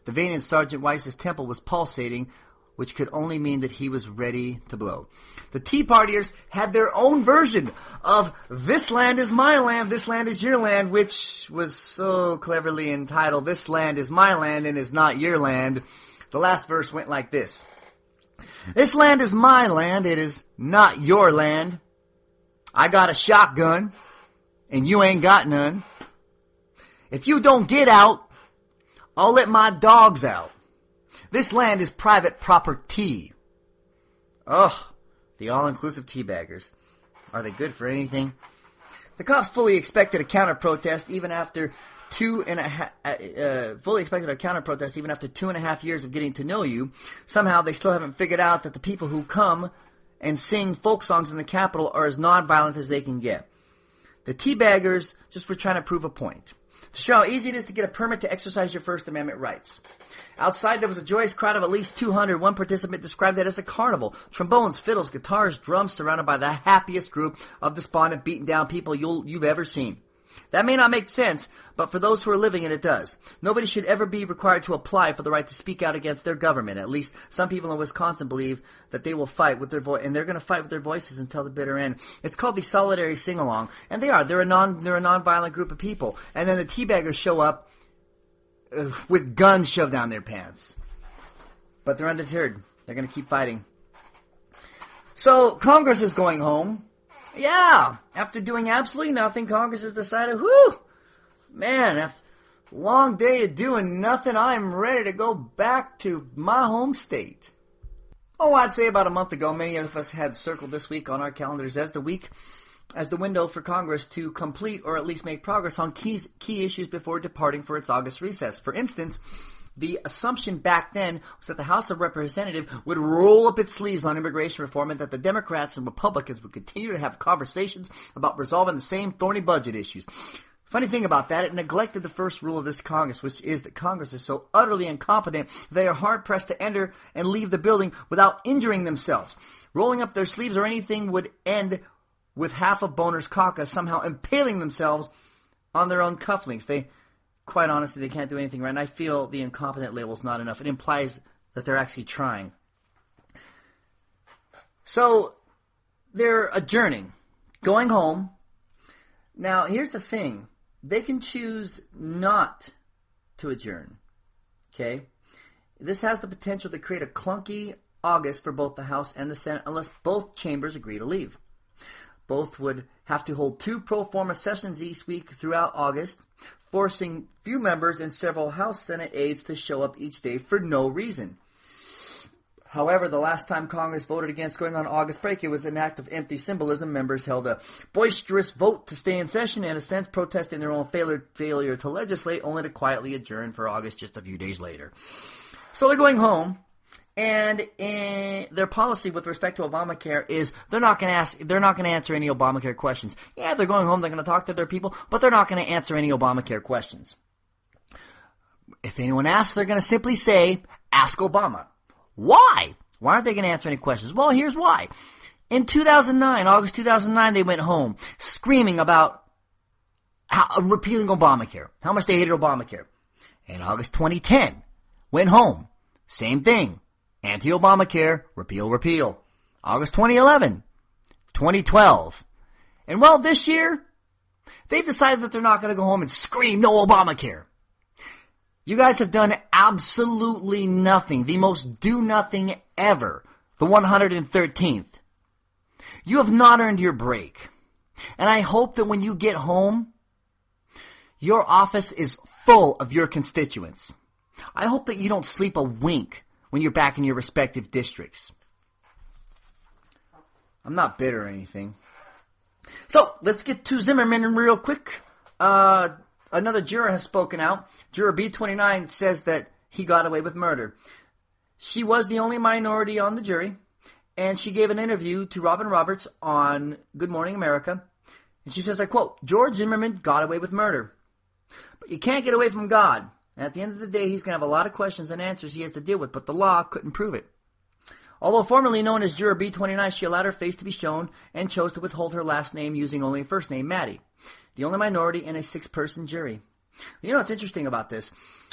The vein in Sergeant Weiss's temple was pulsating, which could only mean that he was ready to blow. The Tea Partiers had their own version of "This land is my land, this land is your land," which was so cleverly entitled, "This land is my land and is not your land." The last verse went like this. "This land is my land, it is not your land. I got a shotgun, and you ain't got none. If you don't get out, I'll let my dogs out. This land is private property." Oh, the all-inclusive teabaggers. Are they good for anything? The cops fully expected a counter-protest even after 2.5 years of getting to know you. Somehow they still haven't figured out that the people who come and sing folk songs in the Capitol are as nonviolent as they can get. The teabaggers just were trying to prove a point, to show how easy it is to get a permit to exercise your First Amendment rights. Outside, there was a joyous crowd of at least 200. One participant described it as a carnival. Trombones, fiddles, guitars, drums, surrounded by the happiest group of despondent, beaten-down people you've ever seen. That may not make sense, but for those who are living it, it does. Nobody should ever be required to apply for the right to speak out against their government. At least some people in Wisconsin believe that they will fight with their voice, and they're going to fight with their voices until the bitter end. It's called the Solidarity Sing-Along, and they're a non-violent group of people. And then the teabaggers show up with guns shoved down their pants. But they're undeterred. They're going to keep fighting. So Congress is going home. Yeah, after doing absolutely nothing, Congress has decided, man, after a long day of doing nothing, I'm ready to go back to my home state. Oh, I'd say about a month ago, many of us had circled this week on our calendars as the window for Congress to complete or at least make progress on key issues before departing for its August recess. For instance, the assumption back then was that the House of Representatives would roll up its sleeves on immigration reform and that the Democrats and Republicans would continue to have conversations about resolving the same thorny budget issues. Funny thing about that, it neglected the first rule of this Congress, which is that Congress is so utterly incompetent they are hard-pressed to enter and leave the building without injuring themselves. Rolling up their sleeves or anything would end with half of Boner's caucus somehow impaling themselves on their own cufflinks. Quite honestly, they can't do anything right, and I feel the incompetent label is not enough. It implies that they're actually trying. So, they're adjourning, going home. Now, here's the thing. They can choose not to adjourn, okay? This has the potential to create a clunky August for both the House and the Senate unless both chambers agree to leave. Both would have to hold 2 pro forma sessions each week throughout August, forcing few members and several House Senate aides to show up each day for no reason. However, the last time Congress voted against going on August break, it was an act of empty symbolism. Members held a boisterous vote to stay in session, in a sense protesting their own failure to legislate, only to quietly adjourn for August just a few days later. So they're going home. And their policy with respect to Obamacare is they're not going to answer any Obamacare questions. Yeah, they're going home, they're going to talk to their people, but they're not going to answer any Obamacare questions. If anyone asks, they're going to simply say, ask Obama. Why? Why aren't they going to answer any questions? Well, here's why. In August 2009, they went home screaming about repealing Obamacare, how much they hated Obamacare. In August 2010, went home, same thing. Anti-Obamacare, repeal. August 2011, 2012. And well, this year, they've decided that they're not going to go home and scream, no Obamacare. You guys have done absolutely nothing, the most do-nothing ever, the 113th. You have not earned your break. And I hope that when you get home, your office is full of your constituents. I hope that you don't sleep a wink when you're back in your respective districts. I'm not bitter or anything. So, let's get to Zimmerman real quick. Another juror has spoken out. Juror B29 says that he got away with murder. She was the only minority on the jury, and she gave an interview to Robin Roberts on Good Morning America. And she says, I quote, George Zimmerman got away with murder. But you can't get away from God. And at the end of the day, he's going to have a lot of questions and answers he has to deal with, but the law couldn't prove it. Although formerly known as Juror B29, she allowed her face to be shown and chose to withhold her last name using only her first name, Maddie. The only minority in a 6-person jury. You know what's interesting about this?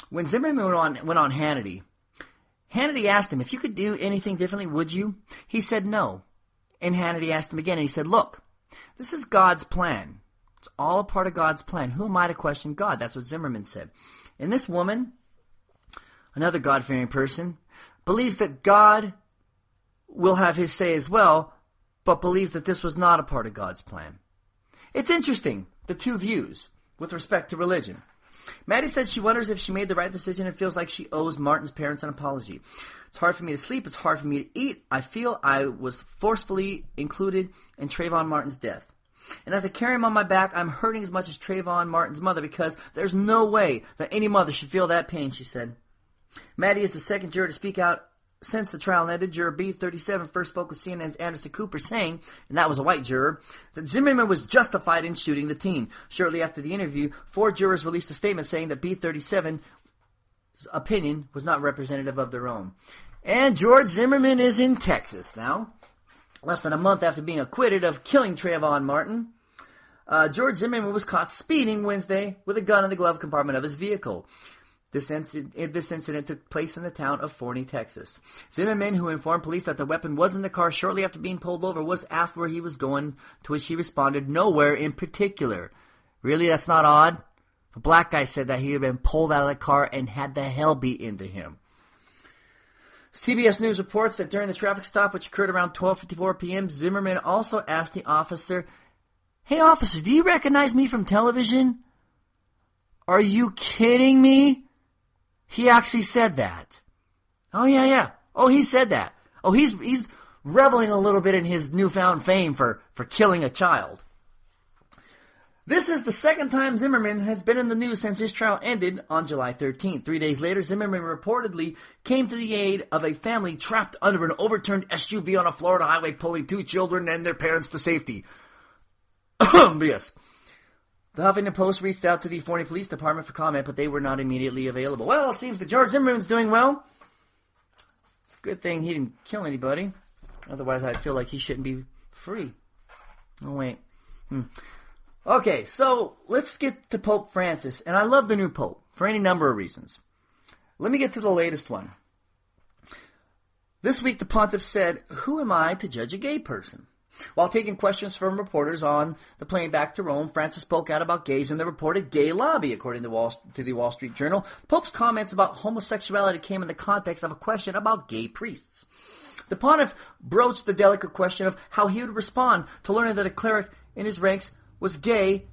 When Zimmerman went on Hannity, Hannity asked him, if you could do anything differently, would you? He said no. And Hannity asked him again, and he said, look, this is God's plan. It's all a part of God's plan. Who am I to question God? That's what Zimmerman said. And this woman, another God-fearing person, believes that God will have his say as well, but believes that this was not a part of God's plan. It's interesting, the two views with respect to religion. Maddie said she wonders if she made the right decision and feels like she owes Martin's parents an apology. It's hard for me to sleep. It's hard for me to eat. I feel I was forcefully included in Trayvon Martin's death. And as I carry him on my back, I'm hurting as much as Trayvon Martin's mother because there's no way that any mother should feel that pain, she said. Maddie is the second juror to speak out since the trial ended. Juror B37 first spoke with CNN's Anderson Cooper saying, and that was a white juror, that Zimmerman was justified in shooting the teen. Shortly after the interview, 4 jurors released a statement saying that B37's opinion was not representative of their own. And George Zimmerman is in Texas now, less than a month after being acquitted of killing Trayvon Martin. George Zimmerman was caught speeding Wednesday with a gun in the glove compartment of his vehicle. This incident took place in the town of Forney, Texas. Zimmerman, who informed police that the weapon was in the car shortly after being pulled over, was asked where he was going, to which he responded, nowhere in particular. Really, that's not odd? The black guy said that he had been pulled out of the car and had the hell beat into him. CBS News reports that during the traffic stop, which occurred around 12:54 p.m., Zimmerman also asked the officer, hey, officer, do you recognize me from television? Are you kidding me? He actually said that. Oh, yeah. Oh, he said that. Oh, he's reveling a little bit in his newfound fame for killing a child. This is the second time Zimmerman has been in the news since his trial ended on July 13th. 3 days later, Zimmerman reportedly came to the aid of a family trapped under an overturned SUV on a Florida highway, pulling 2 children and their parents to safety. Yes. The Huffington Post reached out to the Forney Police Department for comment, but they were not immediately available. Well, it seems that George Zimmerman's doing well. It's a good thing he didn't kill anybody. Otherwise, I'd feel like he shouldn't be free. Oh, wait. Okay, so let's get to Pope Francis. And I love the new Pope for any number of reasons. Let me get to the latest one. This week, the pontiff said, who am I to judge a gay person? While taking questions from reporters on the plane back to Rome, Francis spoke out about gays and the reported gay lobby, according to the Wall Street Journal. Pope's comments about homosexuality came in the context of a question about gay priests. The pontiff broached the delicate question of how he would respond to learning that a cleric in his ranks was gay,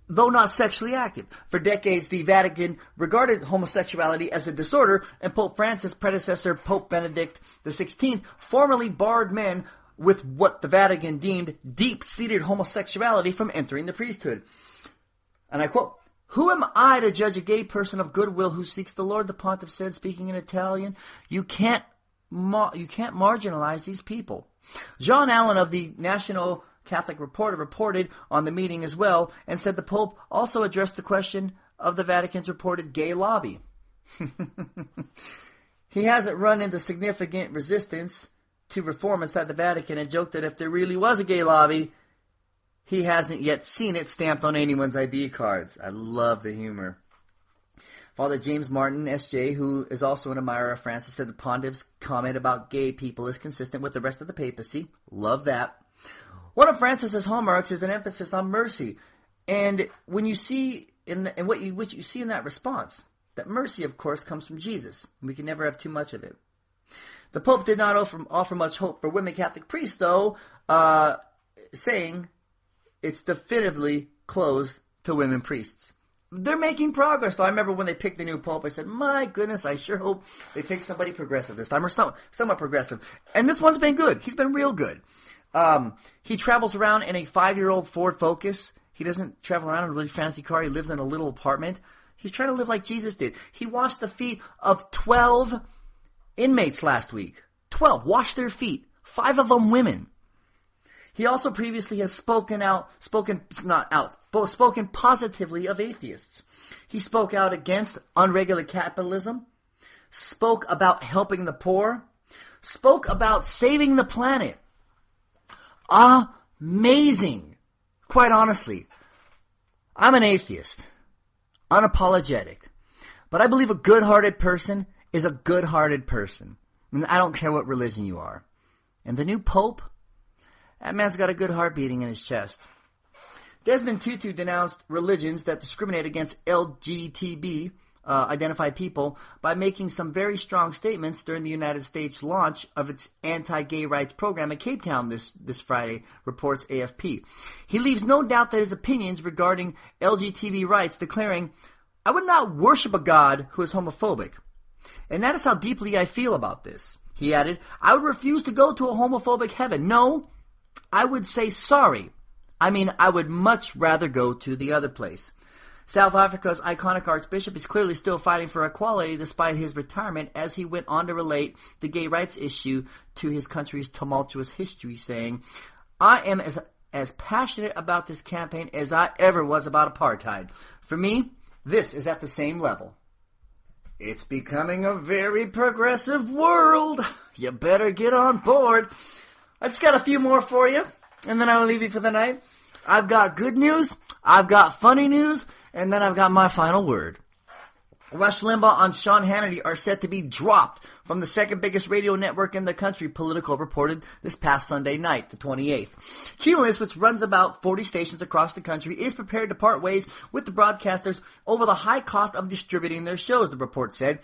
though not sexually active. For decades, the Vatican regarded homosexuality as a disorder, and Pope Francis' predecessor, Pope Benedict XVI, formally barred men with what the Vatican deemed deep-seated homosexuality from entering the priesthood. And I quote, who am I to judge a gay person of goodwill who seeks the Lord, the pontiff said, speaking in Italian. You can't marginalize these people. John Allen of the National Catholic Reporter reported on the meeting as well and said the Pope also addressed the question of the Vatican's reported gay lobby. He hasn't run into significant resistance to reform inside the Vatican and joked that if there really was a gay lobby, he hasn't yet seen it stamped on anyone's ID cards. I love the humor. Father James Martin, S.J., who is also an admirer of Francis, said the pontiff's comment about gay people is consistent with the rest of the papacy. Love that. One of Francis's hallmarks is an emphasis on mercy. And when you see what you see in that response, that mercy, of course, comes from Jesus. We can never have too much of it. The Pope did not offer much hope for women Catholic priests, though, saying it's definitively closed to women priests. They're making progress, though. I remember when they picked the new Pope, I said, my goodness, I sure hope they pick somebody progressive this time, or somewhat progressive. And this one's been good. He's been real good. He travels around in a 5-year-old Ford Focus. He doesn't travel around in a really fancy car. He lives in a little apartment. He's trying to live like Jesus did. He washed the feet of 12 inmates last week. 12 washed their feet. 5 of them women. He also previously has spoken positively of atheists. He spoke out against unregulated capitalism, spoke about helping the poor, spoke about saving the planet. Amazing. Quite honestly, I'm an atheist, unapologetic, but I believe a good-hearted person is a good-hearted person. And I don't care what religion you are. And the new Pope, that man's got a good heart beating in his chest. Desmond Tutu denounced religions that discriminate against LGBTB identified people by making some very strong statements during the United States launch of its anti-gay rights program in Cape Town this Friday, reports AFP. He leaves no doubt that his opinions regarding LGBT rights, declaring, "I would not worship a God who is homophobic. And that is how deeply I feel about this." He added, "I would refuse to go to a homophobic heaven. No, I would say sorry. I would much rather go to the other place." South Africa's iconic archbishop is clearly still fighting for equality despite his retirement, as he went on to relate the gay rights issue to his country's tumultuous history, saying, "I am as passionate about this campaign as I ever was about apartheid. For me, this is at the same level." It's becoming a very progressive world. You better get on board. I just got a few more for you, and then I will leave you for the night. I've got good news, I've got funny news, and then I've got my final word. Rush Limbaugh and Sean Hannity are set to be dropped from the second biggest radio network in the country, Politico reported this past Sunday night, the 28th. Cumulus, which runs about 40 stations across the country, is prepared to part ways with the broadcasters over the high cost of distributing their shows, the report said.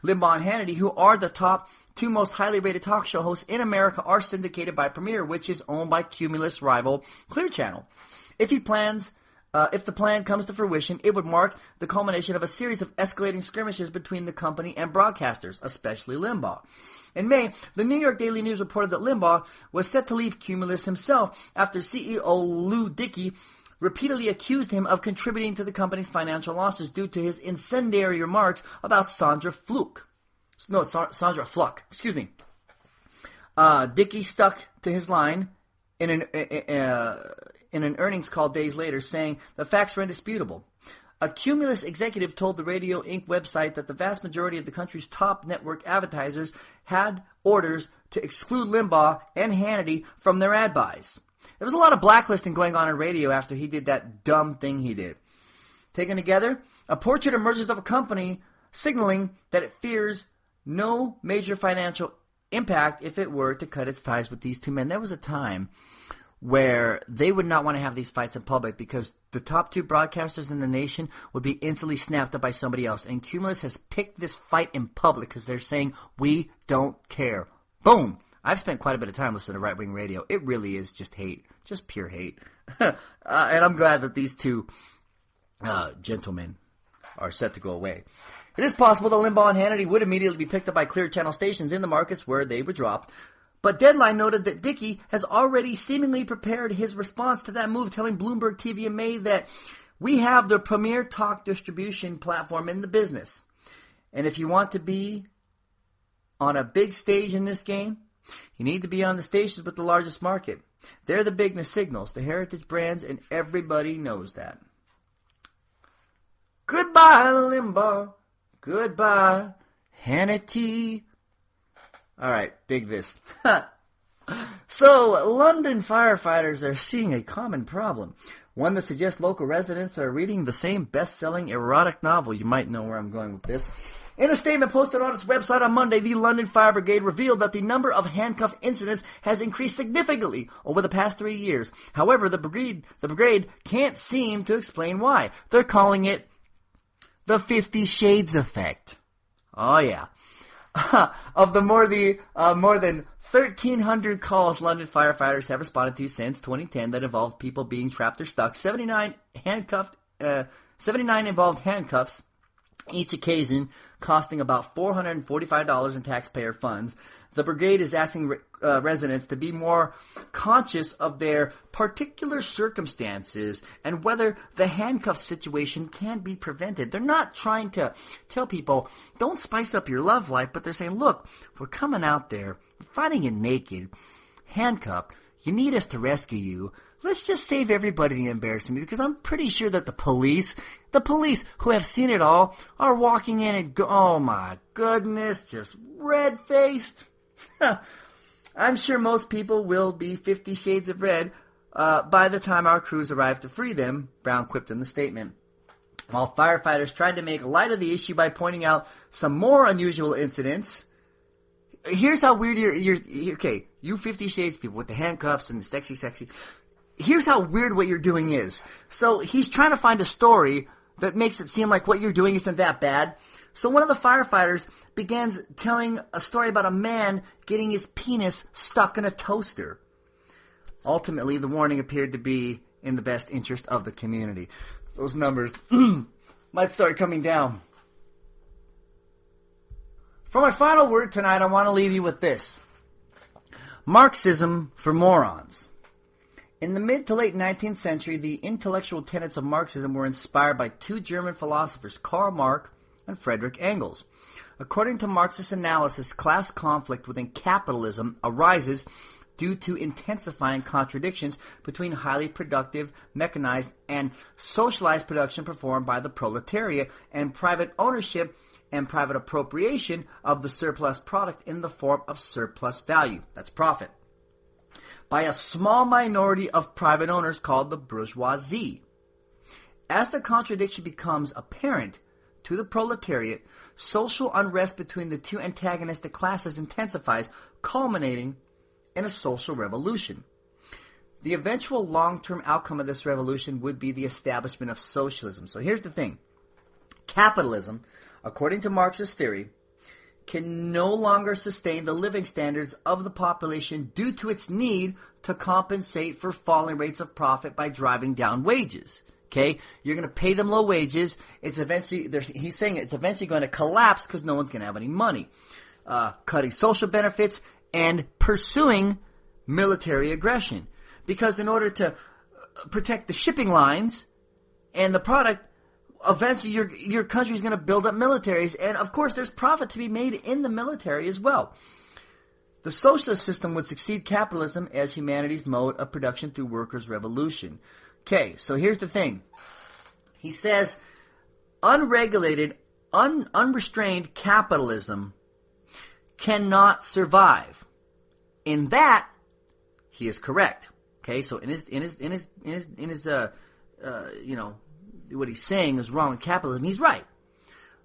Limbaugh and Hannity, who are the top 2 most highly rated talk show hosts in America, are syndicated by Premiere, which is owned by Cumulus rival Clear Channel. If the plan comes to fruition, it would mark the culmination of a series of escalating skirmishes between the company and broadcasters, especially Limbaugh. In May, the New York Daily News reported that Limbaugh was set to leave Cumulus himself after CEO Lou Dickey repeatedly accused him of contributing to the company's financial losses due to his incendiary remarks about Sandra Fluke. Dickey stuck to his line in an earnings call days later, saying the facts were indisputable. A Cumulus executive told the Radio Inc. website that the vast majority of the country's top network advertisers had orders to exclude Limbaugh and Hannity from their ad buys. There was a lot of blacklisting going on in radio after he did that dumb thing he did. Taken together, a portrait emerges of a company signaling that it fears no major financial impact if it were to cut its ties with these two men. There was a time where they would not want to have these fights in public because the top 2 broadcasters in the nation would be instantly snapped up by somebody else. And Cumulus has picked this fight in public because they're saying, we don't care. Boom! I've spent quite a bit of time listening to right-wing radio. It really is just hate. Just pure hate. And I'm glad that these 2 gentlemen are set to go away. It is possible that Limbaugh and Hannity would immediately be picked up by Clear Channel stations in the markets where they were dropped. But Deadline noted that Dickey has already seemingly prepared his response to that move, telling Bloomberg TV in May that we have the premier talk distribution platform in the business. And if you want to be on a big stage in this game, you need to be on the stations with the largest market. They're the bigness signals, the heritage brands, and everybody knows that. Goodbye, Limbaugh. Goodbye, Hannity. All right, dig this. So, London firefighters are seeing a common problem, one that suggests local residents are reading the same best-selling erotic novel. You might know where I'm going with this. In a statement posted on its website on Monday, the London Fire Brigade revealed that the number of handcuff incidents has increased significantly over the past 3 years. However, the brigade can't seem to explain why. They're calling it the 50 Shades effect. Oh, yeah. Of the more than 1,300 calls London firefighters have responded to since 2010 that involved people being trapped or stuck, 79 involved handcuffs, each occasion costing about $445 in taxpayer funds. The brigade is asking residents to be more conscious of their particular circumstances and whether the handcuff situation can be prevented. They're not trying to tell people, don't spice up your love life, but they're saying, look, we're coming out there, we're finding you naked, handcuffed, you need us to rescue you. Let's just save everybody the embarrassment, because I'm pretty sure that the police who have seen it all are walking in and go, oh my goodness, just red-faced. I'm sure most people will be 50 Shades of Red by the time our crews arrive to free them, Brown quipped in the statement. While firefighters tried to make light of the issue by pointing out some more unusual incidents, here's how weird you're okay, you 50 Shades people with the handcuffs and the sexy. Here's how weird what you're doing is. So he's trying to find a story that makes it seem like what you're doing isn't that bad. So one of the firefighters begins telling a story about a man getting his penis stuck in a toaster. Ultimately, the warning appeared to be in the best interest of the community. Those numbers might start coming down. For my final word tonight, I want to leave you with this. Marxism for morons. In the mid to late 19th century, the intellectual tenets of Marxism were inspired by two German philosophers, Karl Marx and Friedrich Engels. According to Marxist analysis, class conflict within capitalism arises due to intensifying contradictions between highly productive, mechanized, and socialized production performed by the proletariat and private ownership and private appropriation of the surplus product in the form of surplus value. That's profit. By a small minority of private owners called the bourgeoisie. As the contradiction becomes apparent to the proletariat, social unrest between the two antagonistic classes intensifies, culminating in a social revolution. The eventual long-term outcome of this revolution would be the establishment of socialism. So here's the thing. Capitalism, according to Marxist theory, can no longer sustain the living standards of the population due to its need to compensate for falling rates of profit by driving down wages. Okay? You're going to pay them low wages. It's eventually, he's saying it's eventually going to collapse because no one's going to have any money. Cutting social benefits and pursuing military aggression. Because in order to protect the shipping lines and the product, eventually your country is going to build up militaries, and of course there's profit to be made in the military as well. The socialist system would succeed capitalism as humanity's mode of production through workers' revolution. Okay, so here's the thing. He says unregulated, unrestrained capitalism cannot survive. In that, he is correct. Okay, so in his what he's saying is wrong in capitalism. He's right.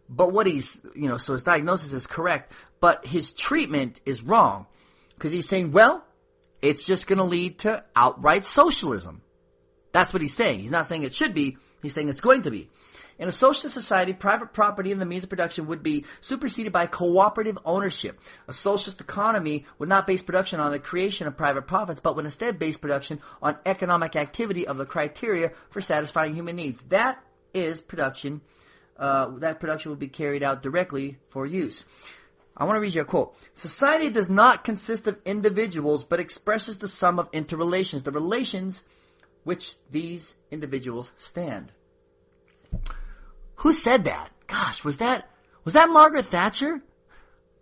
But what he's, so his diagnosis is correct, but his treatment is wrong. Because he's saying, well, it's just going to lead to outright socialism. That's what he's saying. He's not saying it should be. He's saying it's going to be. In a socialist society, private property and the means of production would be superseded by cooperative ownership. A socialist economy would not base production on the creation of private profits, but would instead base production on economic activity of the criteria for satisfying human needs. That is production. That production would be carried out directly for use. I want to read you a quote. Society does not consist of individuals, but expresses the sum of interrelations, the relations which these individuals stand. Who said that? Gosh, was that Margaret Thatcher?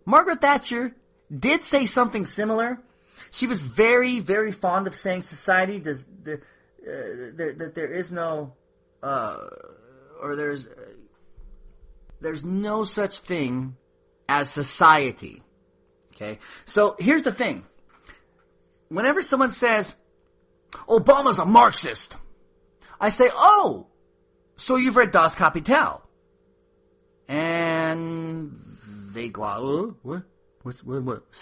Margaret Thatcher did say something similar. She was very, very fond of saying society does that there is no there's no such thing as society. Okay? So here's the thing. Whenever someone says Obama's a Marxist, I say, oh, so you've read Das Kapital. And they gloss, what's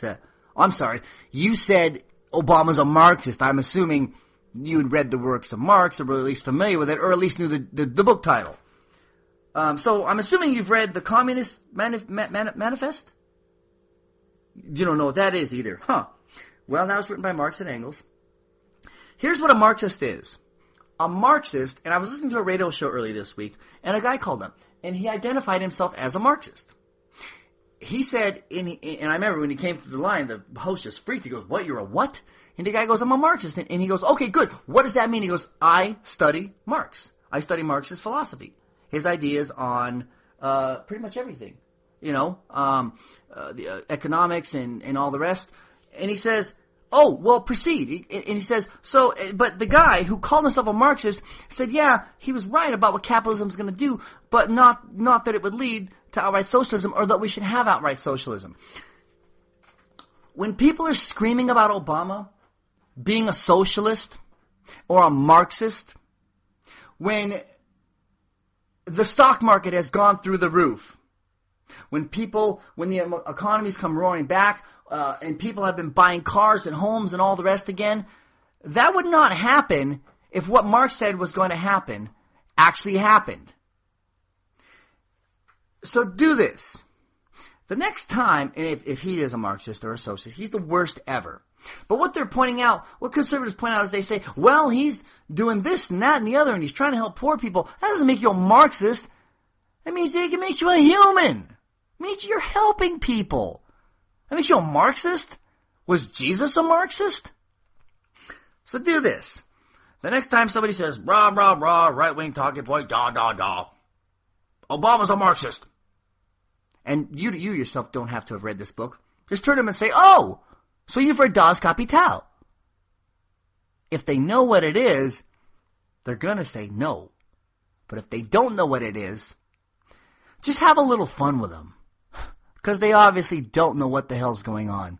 that? Oh, I'm sorry. You said Obama's a Marxist. I'm assuming you had read the works of Marx, or were at least familiar with it, or at least knew the book title. So I'm assuming you've read the Communist Manifest? You don't know what that is either. Huh. Well, that was written by Marx and Engels. Here's what a Marxist is. A Marxist, and I was listening to a radio show earlier this week, and a guy called up, and he identified himself as a Marxist. he said, and I remember when he came to the line, the host just freaked. He goes, "What? You're a what?" And the guy goes, "I'm a Marxist." And he goes, "Okay, good. What does that mean?" He goes, "I study Marx. I study Marxist philosophy. His ideas on pretty much everything, the economics and all the rest." And he says, "Oh, well, proceed." And he says, but the guy who called himself a Marxist said, yeah, he was right about what capitalism is going to do, but not that it would lead to outright socialism or that we should have outright socialism. When people are screaming about Obama being a socialist or a Marxist, when the stock market has gone through the roof, when the economies come roaring back, and people have been buying cars and homes and all the rest again, that would not happen if what Marx said was going to happen actually happened. So do this. The next time, and if he is a Marxist or a socialist, he's the worst ever. But what they're pointing out, what conservatives point out is they say, well, he's doing this and that and the other, and he's trying to help poor people. That doesn't make you a Marxist. That means it makes you a human. It means you're helping people. That makes you a Marxist? Was Jesus a Marxist? So do this. The next time somebody says, rah, rah, rah, right-wing talking point, da, da, da, Obama's a Marxist. And you yourself don't have to have read this book. Just turn to them and say, oh, so you've read Das Kapital. If they know what it is, they're going to say no. But if they don't know what it is, just have a little fun with them. Because they obviously don't know what the hell's going on.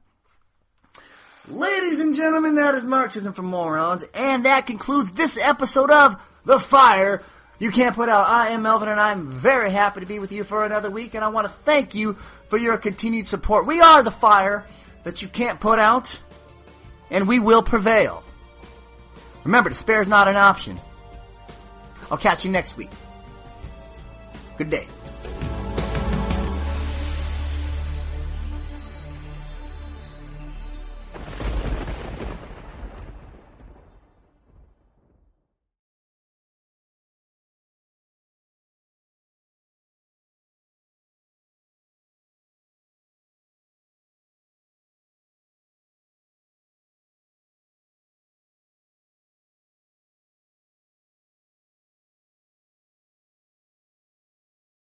Ladies and gentlemen, that is Marxism for Morons. And that concludes this episode of The Fire You Can't Put Out. I am Melvin, and I'm very happy to be with you for another week. And I want to thank you for your continued support. We are the fire that you can't put out, and we will prevail. Remember, despair is not an option. I'll catch you next week. Good day.